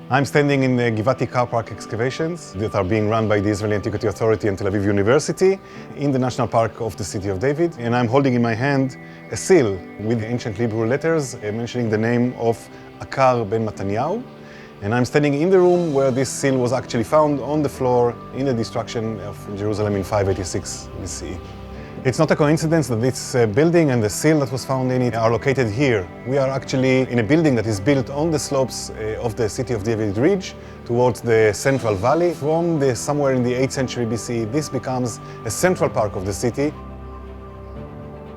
I'm standing in the Givati Car Park excavations that are being run by the Israeli Antiquity Authority and Tel Aviv University in the National Park of the City of David. And I'm holding in my hand a seal with ancient Hebrew letters mentioning the name of Akar ben Matanyahu. And I'm standing in the room where this seal was actually found on the floor in the destruction of Jerusalem in 586 BCE. It's not a coincidence that this building and the seal that was found in it are located here. We are actually in a building that is built on the slopes of the City of David Ridge towards the Central Valley. From somewhere in the 8th century BCE, this becomes a central part of the city.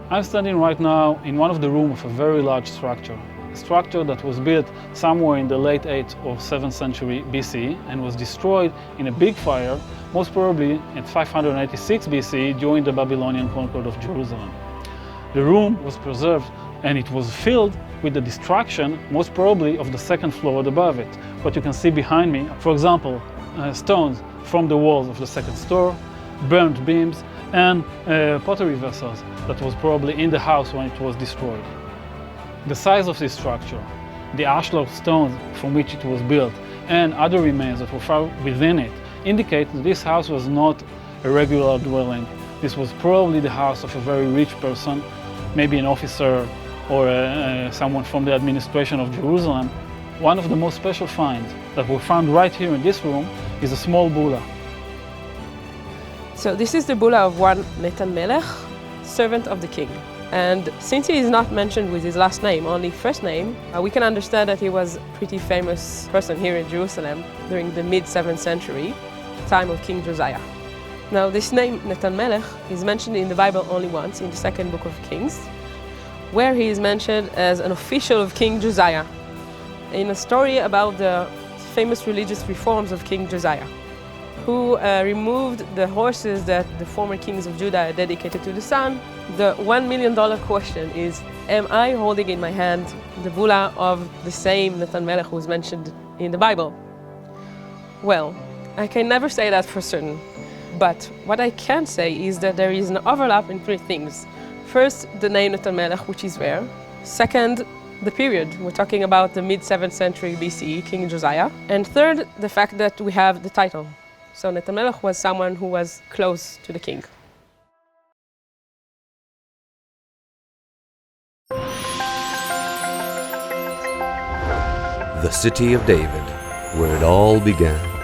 I'm standing right now in one of the rooms of a very large structure. A structure that was built somewhere in the late 8th or 7th century BCE and was destroyed in a big fire, most probably at 586 BCE during the Babylonian conquest of Jerusalem. The room was preserved and it was filled with the destruction, most probably of the second floor above it. What you can see behind me, for example, stones from the walls of the second store, burnt beams, and pottery vessels that was probably in the house when it was destroyed. The size of this structure, the ashlar stones from which it was built, and other remains that were found within it indicate that this house was not a regular dwelling. This was probably the house of a very rich person, maybe an officer or someone from the administration of Jerusalem. One of the most special finds that were found right here in this room is a small bulla. So this is the bulla of one Natan Melech, servant of the king. And since he is not mentioned with his last name, only first name, we can understand that he was a pretty famous person here in Jerusalem during the mid-7th century, time of King Josiah. Now this name, Natan Melech, is mentioned in the Bible only once, in the second book of Kings, where he is mentioned as an official of King Josiah, in a story about the famous religious reforms of King Josiah, who removed the horses that the former kings of Judah dedicated to the sun. The $1 million question is, am I holding in my hand the bulla of the same Natan Melech who is mentioned in the Bible? Well, I can never say that for certain, but what I can say is that there is an overlap in three things. First, the name Natan Melech, which is rare. Second, the period. We're talking about the mid-7th century BCE, King Josiah. And third, the fact that we have the title. So Natan Melech was someone who was close to the king. The City of David, where it all began.